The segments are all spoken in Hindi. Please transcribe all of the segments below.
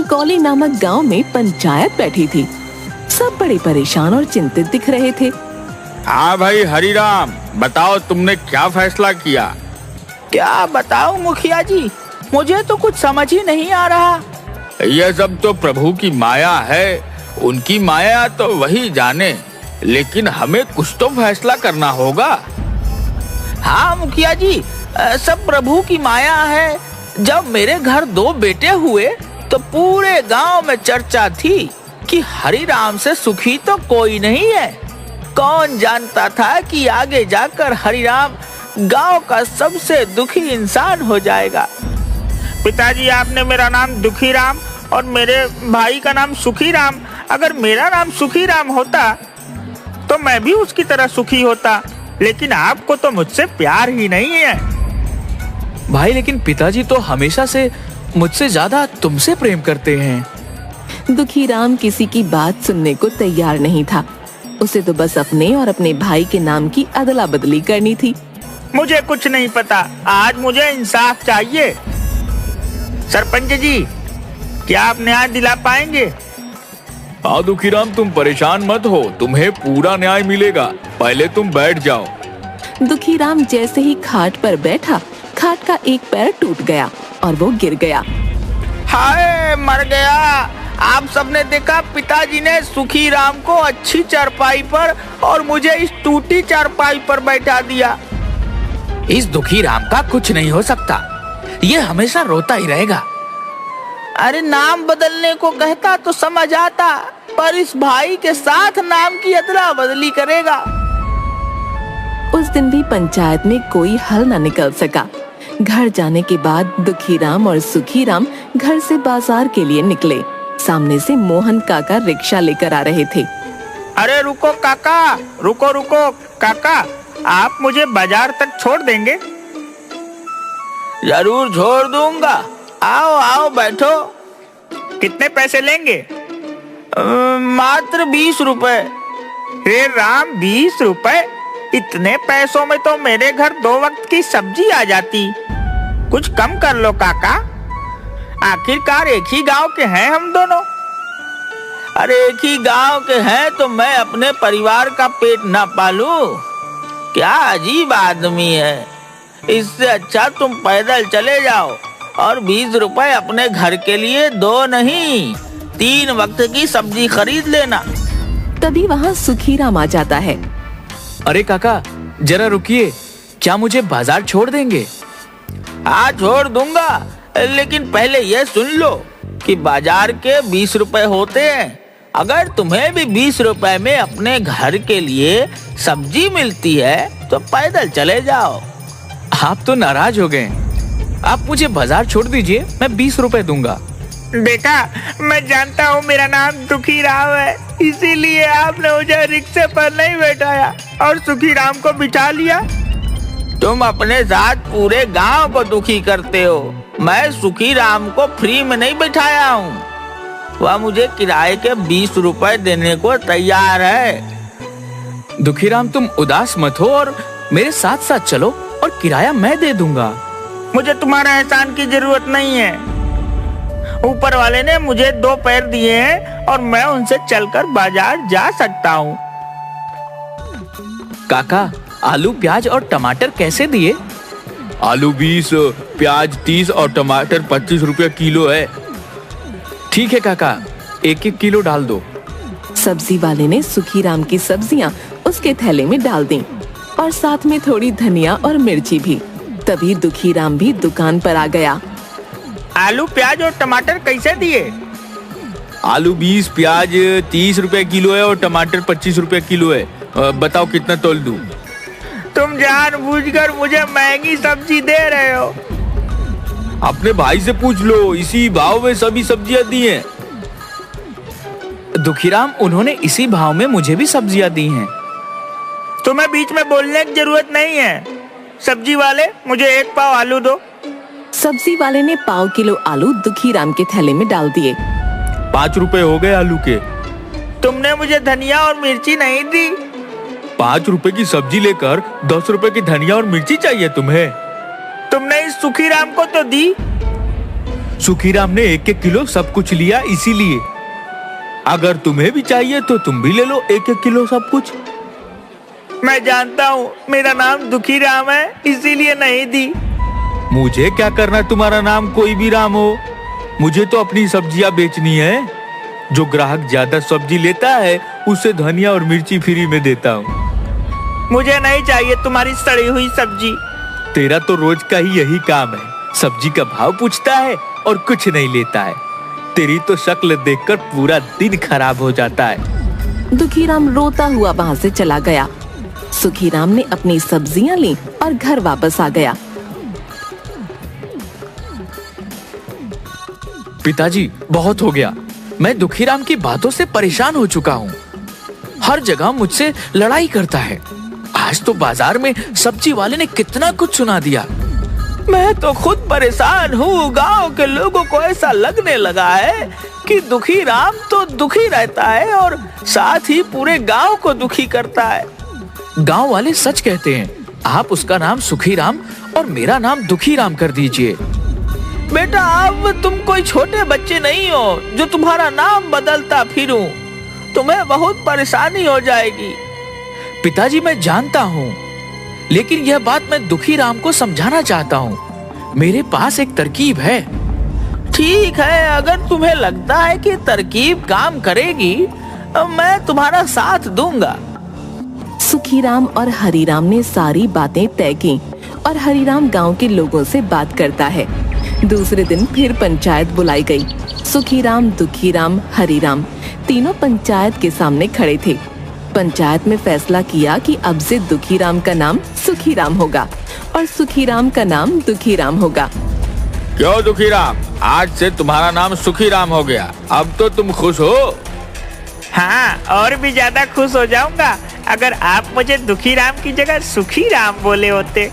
अलकौली नामक गांव में पंचायत बैठी थी। सब बड़े परेशान और चिंतित दिख रहे थे। हाँ भाई हरिराम, बताओ तुमने क्या फैसला किया? क्या बताऊं मुखिया जी, मुझे तो कुछ समझ ही नहीं आ रहा। यह सब तो प्रभु की माया है, उनकी माया तो वही जाने, लेकिन हमें कुछ तो फैसला करना होगा। हाँ मुखिया जी, सब प्रभु की माया है। जब मेरे घर 2 बेटे हुए तो पूरे गांव में चर्चा थी कि हरिराम से सुखी तो कोई नहीं है। कौन जानता था कि आगे जाकर हरिराम गांव का सबसे दुखी इंसान हो जाएगा। पिताजी, आपने मेरा नाम दुखीराम और मेरे भाई का नाम सुखीराम, अगर मेरा नाम सुखीराम होता तो मैं भी उसकी तरह सुखी होता, लेकिन आपको तो मुझसे प्यार ही नहीं है। भाई, लेकिन पिताजी तो हमेशा से मुझसे ज्यादा तुमसे प्रेम करते हैं। दुखीराम किसी की बात सुनने को तैयार नहीं था। उसे तो बस अपने और अपने भाई के नाम की अदला बदली करनी थी। मुझे कुछ नहीं पता, आज मुझे इंसाफ चाहिए। सरपंच जी, क्या आप न्याय दिला पाएंगे? हाँ दुखीराम, तुम परेशान मत हो, तुम्हें पूरा न्याय मिलेगा। पहले तुम बैठ जाओ। दुखीराम जैसे ही खाट पर बैठा, खाट का एक पैर टूट गया और वो गिर गया। हाय, मर गया। आप सबने देखा, पिताजी ने सुखीराम को अच्छी चारपाई पर और मुझे इस टूटी चारपाई पर बैठा दिया। इस दुखीराम का कुछ नहीं हो सकता, ये हमेशा रोता ही रहेगा। अरे नाम बदलने को कहता तो समझ आता, पर इस भाई के साथ नाम की अदला बदली करेगा। उस दिन भी पंचायत में कोई हल न निकल सका। घर जाने के बाद दुखीराम और सुखीराम घर से बाजार के लिए निकले। सामने से मोहन काका रिक्शा लेकर आ रहे थे। अरे रुको काका, रुको रुको काका, आप मुझे बाजार तक छोड़ देंगे? जरूर छोड़ दूंगा, आओ आओ बैठो। कितने पैसे लेंगे? मात्र 20 रुपए। हे राम, 20 रुपए? इतने पैसों में तो मेरे घर 2 वक्त की सब्जी आ जाती। कुछ कम कर लो काका, आखिरकार एक ही गांव के हैं हम दोनों। अरे एक ही गांव के हैं तो मैं अपने परिवार का पेट ना पालूं? क्या अजीब आदमी है। इससे अच्छा तुम पैदल चले जाओ और 20 रुपए अपने घर के लिए 2 नहीं 3 वक्त की सब्जी खरीद लेना। तभी वहाँ सुखीराम आ जाता है। अरे काका, जरा रुकिए, क्या मुझे बाजार छोड़ देंगे? हाँ छोड़ दूंगा, लेकिन पहले ये सुन लो कि बाजार के 20 रुपए होते हैं। अगर तुम्हें भी 20 रुपए में अपने घर के लिए सब्जी मिलती है तो पैदल चले जाओ। आप तो नाराज हो गए। आप मुझे बाजार छोड़ दीजिए, मैं 20 रुपए दूंगा। बेटा, मैं जानता हूँ मेरा नाम दुखीराम है, इसीलिए आपने मुझे रिक्शे पर नहीं बैठाया और सुखीराम को बिठा लिया। तुम अपने साथ पूरे गांव को दुखी करते हो। मैं सुखीराम को फ्री में नहीं बिठाया हूँ, वह मुझे किराए के 20 रुपए देने को तैयार है। दुखीराम, तुम उदास मत हो और मेरे साथ साथ चलो और किराया मैं दे दूंगा। मुझे तुम्हारा एहसान की जरूरत नहीं है। ऊपर वाले ने मुझे 2 पैर दिए हैं और मैं उनसे चलकर बाजार जा सकता हूँ। काका, आलू, प्याज और टमाटर कैसे दिए? आलू 20, प्याज 30 और टमाटर 25 रुपया किलो है। ठीक है काका, 1-1 किलो डाल दो। सब्जी वाले ने सुखीराम की सब्जियां उसके थैले में डाल दी और साथ में थोड़ी धनिया और मिर्ची भी। तभी दुखीराम भी दुकान पर आ गया। आलू, प्याज और टमाटर कैसे दिए? आलू 20, प्याज 30 रुपए किलो है और टमाटर 25 रुपए किलो है। बताओ कितना तोल दूं? तुम जानबूझकर मुझे महंगी सब्जी दे रहे हो। अपने भाई से पूछ लो, इसी भाव में सभी सब्जियां दी हैं। दुखीराम, उन्होंने इसी भाव में मुझे भी सब्जियां दी हैं। तुम्हें बीच में बोलने की जरूरत नहीं है। सब्जी वाले, मुझे 1 पाव आलू दो। सब्जी वाले ने पाव किलो आलू दुखीराम के थैले में डाल दिए। 5 रुपए हो गए आलू के। तुमने मुझे धनिया और मिर्ची नहीं दी। 5 रुपए की सब्जी लेकर 10 रुपए की धनिया और मिर्ची चाहिए तुम्हें? तुमने इस सुखीराम को तो दी। सुखीराम ने 1-1 किलो सब कुछ लिया इसीलिए। अगर तुम्हें भी चाहिए तो तुम भी ले लो 1-1 किलो सब कुछ। मैं जानता हूँ मेरा नाम दुखी राम है, इसीलिए नहीं दी। मुझे क्या करना तुम्हारा नाम कोई भी राम हो, मुझे तो अपनी सब्जियां बेचनी है। जो ग्राहक ज्यादा सब्जी लेता है उसे धनिया और मिर्ची फ्री में देता हूँ। मुझे नहीं चाहिए तुम्हारी सड़ी हुई सब्जी। तेरा तो रोज का ही यही काम है, सब्जी का भाव पूछता है और कुछ नहीं लेता है। तेरी तो शक्ल देखकर पूरा दिन खराब हो जाता है। दुखीराम रोता हुआ वहाँ से चला गया। सुखीराम ने अपनी सब्जियां ली और घर वापस आ गया। पिताजी, बहुत हो गया। मैं दुखीराम की बातों से परेशान हो चुका हूँ। हर जगह मुझसे लड़ाई करता है। आज तो बाजार में सब्जी वाले ने कितना कुछ सुना दिया। मैं तो खुद परेशान हूँ। गांव के लोगों को ऐसा लगने लगा है कि दुखी राम तो दुखी रहता है और साथ ही पूरे गांव को दुखी करता है। गांव वाले सच कहते हैं। आप उसका नाम सुखीराम और मेरा नाम दुखीराम कर दीजिए। बेटा, अब तुम कोई छोटे बच्चे नहीं हो जो तुम्हारा नाम बदलता फिरूं। तुम्हें बहुत परेशानी हो जाएगी। पिताजी, मैं जानता हूँ, लेकिन यह बात मैं दुखीराम को समझाना चाहता हूँ। मेरे पास एक तरकीब है। ठीक है, अगर तुम्हें लगता है कि तरकीब काम करेगी, मैं तुम्हारा साथ दूंगा। सुखीराम और हरीराम ने सारी बातें तय की और हरीराम गांव के लोगों से बात करता है। दूसरे दिन फिर पंचायत बुलाई गई। सुखीराम, दुखीराम, हरीराम तीनों पंचायत के सामने खड़े थे। पंचायत में फैसला किया कि अब से दुखीराम का नाम सुखीराम होगा और सुखीराम का नाम दुखीराम होगा। क्यों दुखीराम, आज से तुम्हारा नाम सुखीराम हो गया। अब तो तुम खुश हो? हाँ, और भी ज्यादा खुश हो जाऊंगा अगर आप मुझे दुखी राम की जगह सुखी राम बोले होते।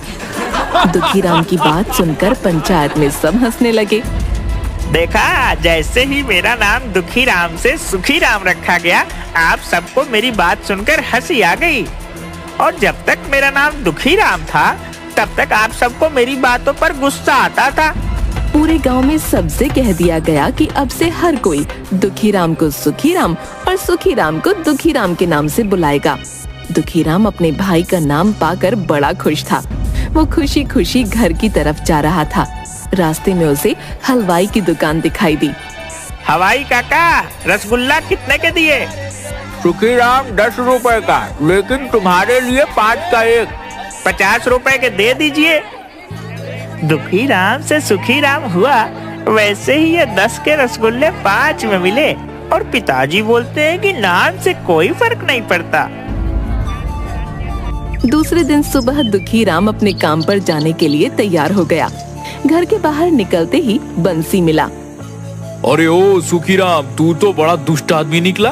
दुखीराम की बात सुनकर पंचायत में सब हंसने लगे। देखा, जैसे ही मेरा नाम दुखी राम से सुखी राम रखा गया, आप सबको मेरी बात सुनकर हंसी आ गई। और जब तक मेरा नाम दुखी राम था, तब तक आप सबको मेरी बातों पर गुस्सा आता था। पूरे गांव में सबसे कह दिया गया कि अब से हर कोई दुखीराम को सुखीराम और सुखीराम को दुखीराम के नाम से बुलाएगा। दुखीराम अपने भाई का नाम पाकर बड़ा खुश था। वो खुशी खुशी घर की तरफ जा रहा था। रास्ते में उसे हलवाई की दुकान दिखाई दी। हवाई काका, रसगुल्ला कितने के दिए? सुखीराम 10 रुपए का, लेकिन तुम्हारे लिए 5 का एक। 50 रुपए के दे दीजिए। दुखी राम से सुखी राम हुआ, वैसे ही ये 10 के रसगुल्ले 5 में मिले। और पिताजी बोलते हैं कि नाम से कोई फर्क नहीं पड़ता। दूसरे दिन सुबह दुखीराम अपने काम पर जाने के लिए तैयार हो गया। घर के बाहर निकलते ही बंसी मिला। अरे ओ सुखीराम, तू तो बड़ा दुष्ट आदमी निकला।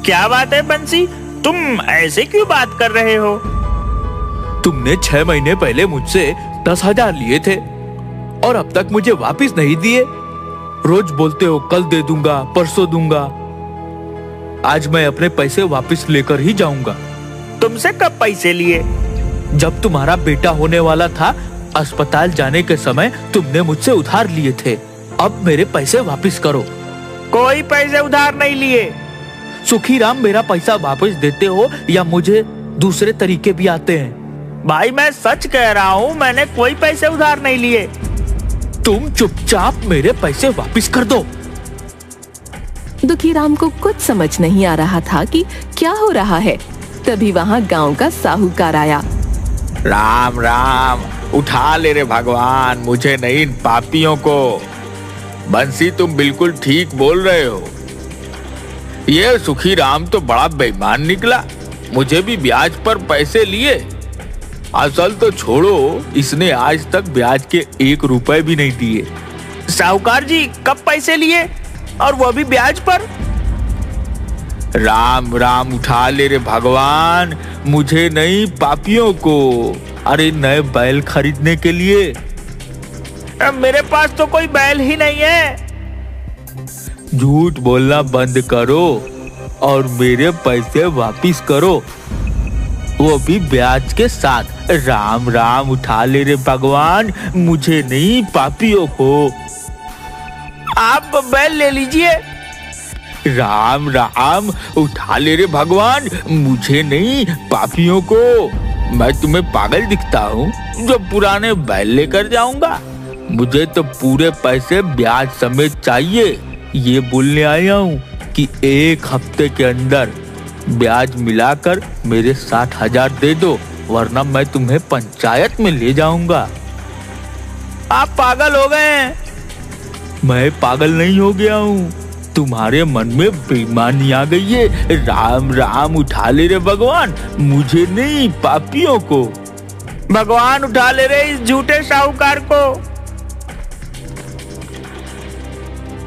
क्या बात है बंसी, तुम ऐसे क्यों बात कर रहे हो? तुमने 6 महीने पहले मुझसे 10,000 लिए थे और अब तक मुझे वापस नहीं दिए। रोज बोलते हो कल दे दूंगा, परसों दूंगा। आज मैं अपने पैसे वापस लेकर ही जाऊंगा। तुमसे कब पैसे लिए? जब तुम्हारा बेटा होने वाला था, अस्पताल जाने के समय तुमने मुझसे उधार लिए थे। अब मेरे पैसे वापस करो। कोई पैसे उधार नहीं लिए। सुखीराम, मेरा पैसा वापस देते हो या मुझे दूसरे तरीके भी आते हैं? भाई, मैं सच कह रहा हूँ, मैंने कोई पैसे उधार नहीं लिए। तुम चुपचाप मेरे पैसे वापस कर दो। दुखीराम को कुछ समझ नहीं आ रहा था कि क्या हो रहा है। तभी वहाँ गांव का साहूकार आया। राम राम, उठा ले रे भगवान, मुझे नहीं इन पापियों को। बंसी, तुम बिल्कुल ठीक बोल रहे हो। ये सुखीराम तो बड़ा बेईमान निकला। मुझे भी ब्याज पर पैसे लिए। असल तो छोड़ो, इसने आज तक ब्याज के 1 रुपए भी नहीं दिए। साहूकार जी, कब पैसे लिए और वो भी ब्याज पर? राम राम, उठा ले रे भगवान, मुझे नहीं पापियों को। अरे नए बैल खरीदने के लिए। मेरे पास तो कोई बैल ही नहीं है। झूठ बोलना बंद करो और मेरे पैसे वापिस करो, वो भी ब्याज के साथ। राम राम, उठा ले रे भगवान, मुझे नहीं पापियों को। आप बैल ले लीजिए। राम राम, उठा ले रे भगवान, मुझे नहीं पापियों को। मैं तुम्हें पागल दिखता हूँ जो पुराने बैल लेकर जाऊंगा? मुझे तो पूरे पैसे ब्याज समेत चाहिए। ये बोलने आया हूँ कि 1 हफ्ते के अंदर ब्याज मिलाकर मेरे 60,000 दे दो, वरना मैं तुम्हें पंचायत में ले जाऊंगा। आप पागल हो गए हैं। मैं पागल नहीं हो गया हूँ, तुम्हारे मन में बेईमानी आ गई है। राम राम, उठा ले रे भगवान, मुझे नहीं पापियों को। भगवान उठा ले रहे इस झूठे साहूकार को।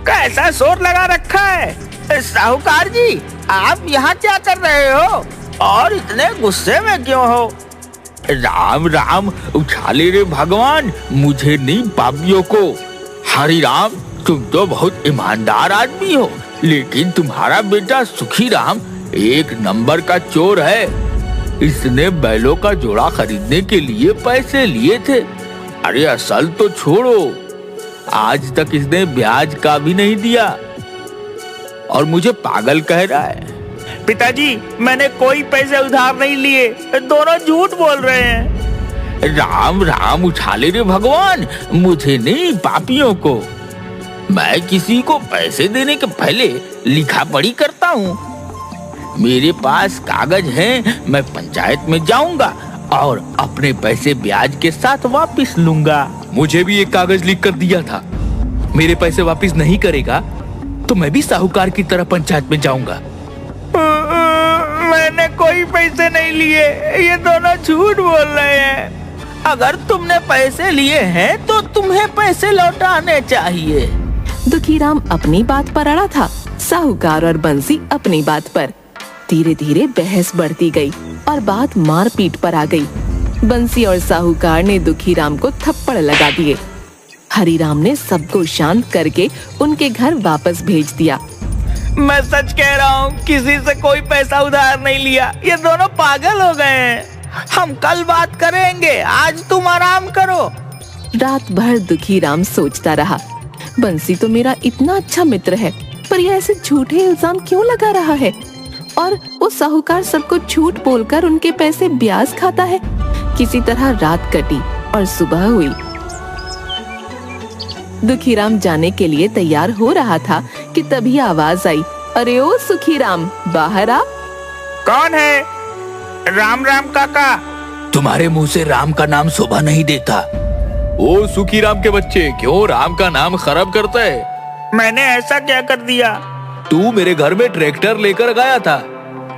कैसा शोर लगा रखा है? साहूकार जी, आप यहाँ क्या कर रहे हो और इतने गुस्से में क्यों हो? राम राम, उठा ले रे भगवान, मुझे नहीं पापियों को। हरि राम, तुम तो बहुत ईमानदार आदमी हो, लेकिन तुम्हारा बेटा सुखी राम 1 नंबर का चोर है। इसने बैलों का जोड़ा खरीदने के लिए पैसे लिए थे। अरे असल तो छोड़ो, आज तक इसने ब्याज का भी नहीं दिया और मुझे पागल कह रहा है। पिताजी, मैंने कोई पैसे उधार नहीं लिए, दोनों झूठ बोल रहे हैं। राम राम, उठा ले रे भगवान, मुझे नहीं पापियों को। मैं किसी को पैसे देने के पहले लिखा पढ़ी करता हूँ। मेरे पास कागज हैं, मैं पंचायत में जाऊंगा और अपने पैसे ब्याज के साथ वापस लूंगा। मुझे भी एक कागज लिख कर दिया था, मेरे पैसे वापस नहीं करेगा तो मैं भी साहूकार की तरह पंचायत में जाऊंगा। मैंने कोई पैसे नहीं लिए, ये दोनों झूठ बोल रहे हैं। अगर तुमने पैसे लिए हैं तो तुम्हें पैसे लौटाने चाहिए। दुखीराम अपनी बात पर अड़ा था, साहूकार और बंसी अपनी बात पर। धीरे धीरे बहस बढ़ती गई और बात मारपीट पर आ गई। बंसी और साहूकार ने दुखीराम को थप्पड़ लगा दिए। हरिराम ने सबको शांत करके उनके घर वापस भेज दिया। मैं सच कह रहा हूँ, किसी से कोई पैसा उधार नहीं लिया। ये दोनों पागल हो गए हैं। हम कल बात करेंगे, आज तुम आराम करो। रात भर दुखीराम सोचता रहा, बंसी तो मेरा इतना अच्छा मित्र है, पर यह ऐसे झूठे इल्जाम क्यों लगा रहा है? और वो साहूकार सबको झूठ बोलकर उनके पैसे ब्याज खाता है। किसी तरह रात कटी और सुबह हुई। दुखीराम जाने के लिए तैयार हो रहा था कि तभी आवाज आई, अरे ओ सुखीराम, बाहर आ। कौन है? राम राम काका। तुम्हारे मुंह से राम का नाम शोभा नहीं देता। ओ सुखी राम के बच्चे, क्यों राम का नाम खराब करता है? मैंने ऐसा क्या कर दिया? तू मेरे घर में ट्रैक्टर लेकर गया था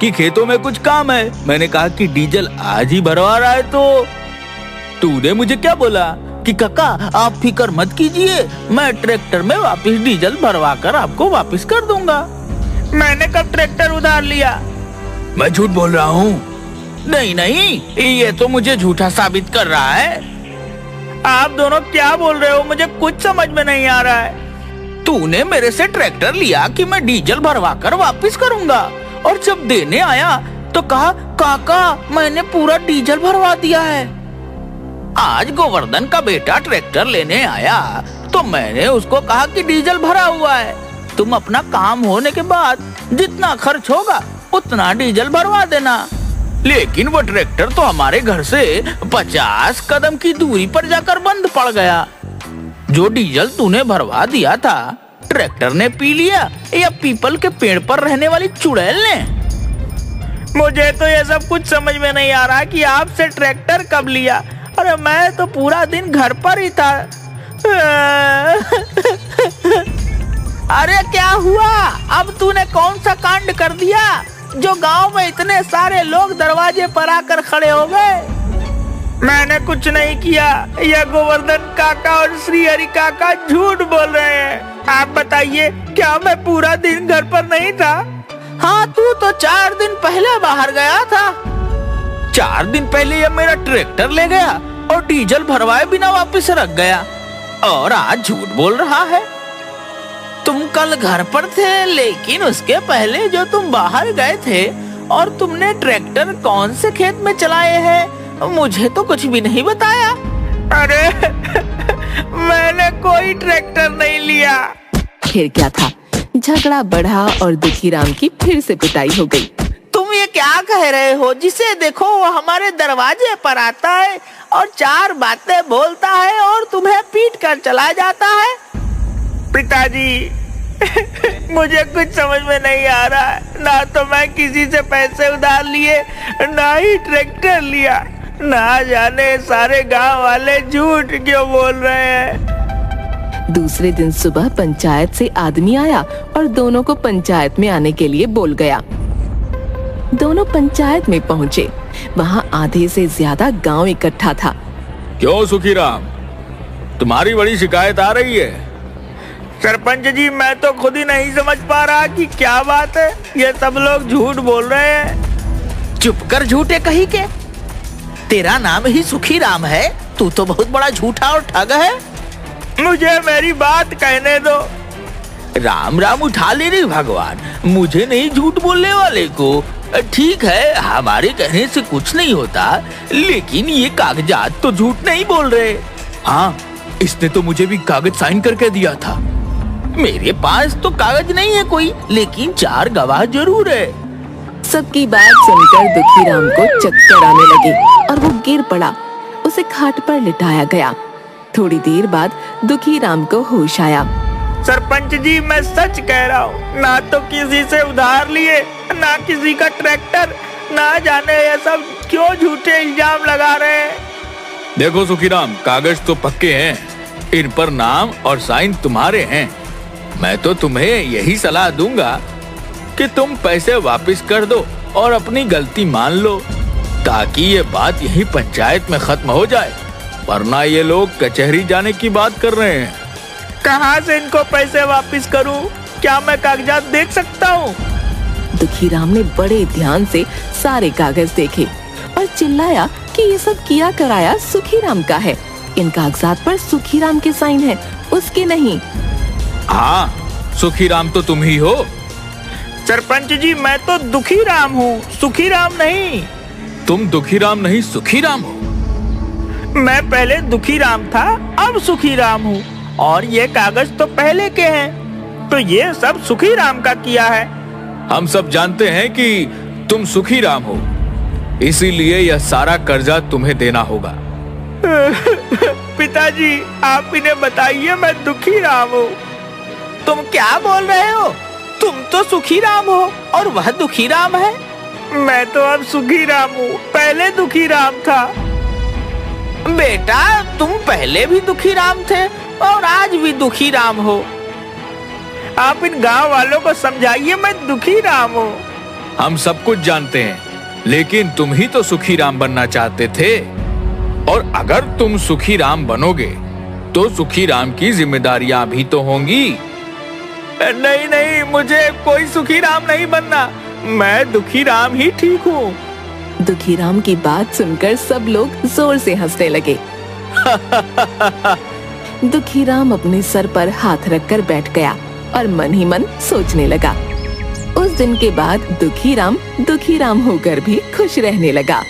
कि खेतों में कुछ काम है। मैंने कहा कि डीजल आज ही भरवा रहा है, तो तूने मुझे क्या बोला कि काका आप फिक्र मत कीजिए, मैं ट्रैक्टर में वापस डीजल भरवा कर आपको वापस कर दूंगा। मैंने कब ट्रैक्टर उधार लिया? मैं झूठ बोल रहा हूँ। नहीं नहीं, ये तो मुझे झूठा साबित कर रहा है। आप दोनों क्या बोल रहे हो? मुझे कुछ समझ में नहीं आ रहा है। तूने मेरे से ट्रैक्टर लिया कि मैं डीजल भरवा कर वापस करूंगा, और जब देने आया तो कहा काका मैंने पूरा डीजल भरवा दिया है। आज गोवर्धन का बेटा ट्रैक्टर लेने आया तो मैंने उसको कहा कि डीजल भरा हुआ है, तुम अपना काम होने के बाद जितना खर्च होगा उतना डीजल भरवा देना। लेकिन वो ट्रैक्टर तो हमारे घर से 50 कदम की दूरी पर जाकर बंद पड़ गया। जो डीजल तूने भरवा दिया था ट्रैक्टर ने पी लिया या पीपल के पेड़ पर रहने वाली चुड़ैल ने? मुझे तो ये सब कुछ समझ में नहीं आ रहा कि आपसे ट्रैक्टर कब लिया। अरे मैं तो पूरा दिन घर पर ही था। अरे क्या हुआ? अब तूने कौन सा कांड कर दिया जो गांव में इतने सारे लोग दरवाजे पर आकर खड़े हो गए? मैंने कुछ नहीं किया। यह गोवर्धन काका और श्री हरि काका झूठ बोल रहे हैं। आप बताइए, क्या मैं पूरा दिन घर पर नहीं था? हाँ, तू तो 4 दिन पहले बाहर गया था। 4 दिन पहले यह मेरा ट्रैक्टर ले गया और डीजल भरवाए बिना वापस रख गया, और आज झूठ बोल रहा है। तुम कल घर पर थे, लेकिन उसके पहले जो तुम बाहर गए थे और तुमने ट्रैक्टर कौन से खेत में चलाए हैं, मुझे तो कुछ भी नहीं बताया। अरे मैंने कोई ट्रैक्टर नहीं लिया। फिर क्या था, झगड़ा बढ़ा और दुखीराम की फिर से पिटाई हो गई। तुम ये क्या कह रहे हो? जिसे देखो वो हमारे दरवाजे पर आता है और चार बातें बोलता है और तुम्हें पीट कर चला जाता है। पिताजी मुझे कुछ समझ में नहीं आ रहा है। ना तो मैं किसी से पैसे उधार लिए, ना ही ट्रैक्टर लिया। ना जाने सारे गांव वाले झूठ क्यों बोल रहे हैं। दूसरे दिन सुबह पंचायत से आदमी आया और दोनों को पंचायत में आने के लिए बोल गया। दोनों पंचायत में पहुँचे। वहाँ आधे से ज्यादा गांव इकट्ठा था। क्यों सुखीराम, तुम्हारी बड़ी शिकायत आ रही है? सरपंच जी, मैं तो खुद ही नहीं समझ पा रहा कि क्या बात है। ये सब लोग झूठ बोल रहे हैं। चुप कर झूठे कहीं के। तेरा नाम ही सुखीराम है। तू तो बहुत बड़ा झूठा और ठग है। मुझे मेरी बात कहने दो। राम राम उठा ले रे भगवान, मुझे नहीं झूठ बोलने वाले को। ठीक है, हमारे कहने से कुछ नहीं होता, लेकिन ये कागजात तो झूठ नहीं बोल रहे। हाँ, इसने तो मुझे भी कागज साइन करके दिया था। मेरे पास तो कागज नहीं है कोई, लेकिन चार गवाह जरूर है। सबकी बात सुनकर दुखीराम को चक्कर आने लगे और वो गिर पड़ा। उसे खाट पर लिटाया गया। थोड़ी देर बाद दुखीराम को होश आया। सरपंच जी, मैं सच कह रहा हूँ। ना तो किसी से उधार लिए, ना किसी का ट्रैक्टर। ना जाने ये सब क्यों झूठे इल्जाम लगा रहे हैं। देखो सुखीराम, कागज तो पक्के हैं, इन पर नाम और साइन तुम्हारे हैं। मैं तो तुम्हें यही सलाह दूंगा कि तुम पैसे वापस कर दो और अपनी गलती मान लो, ताकि ये बात यही पंचायत में खत्म हो जाए। वरना ये लोग कचहरी जाने की बात कर रहे हैं। कहाँ से इनको पैसे वापस करूं? क्या मैं कागजात देख सकता हूँ? दुखीराम ने बड़े ध्यान से सारे कागज देखे और चिल्लाया कि ये सब किया कराया सुखीराम का है। इन कागजात पर सुखीराम के साइन है, उसके नहीं। हाँ, सुखीराम तो तुम ही हो। सरपंच जी, मैं तो दुखीराम हूँ, सुखीराम नहीं। तुम दुखीराम नहीं, सुखीराम हो। मैं पहले दुखीराम था, अब सुखीराम हूँ। और ये कागज तो पहले के हैं, तो ये सब सुखीराम का किया है। हम सब जानते हैं कि तुम सुखीराम हो, इसीलिए यह सारा कर्जा तुम्हें देना होगा। पिताजी, आप इन्हें बताइए मैं दुखीराम हूँ। तुम क्या बोल रहे हो? तुम तो सुखीराम हो और वह दुखीराम है। मैं तो अब सुखीराम हूँ, पहले दुखीराम था। बेटा, तुम पहले भी दुखीराम थे और आज भी दुखीराम हो। आप इन गांव वालों को समझाइए मैं दुखीराम हूँ। हम सब कुछ जानते हैं, लेकिन तुम ही तो सुखीराम बनना चाहते थे। और अगर तुम सुखीराम बनोगे तो सुखीराम की जिम्मेदारियां भी तो होंगी। नहीं नहीं, मुझे कोई सुखीराम नहीं बनना। मैं दुखीराम ही ठीक हूँ। दुखीराम की बात सुनकर सब लोग जोर से हंसने लगे। दुखीराम अपने सर पर हाथ रखकर बैठ गया और मन ही मन सोचने लगा। उस दिन के बाद दुखीराम दुखीराम होकर भी खुश रहने लगा।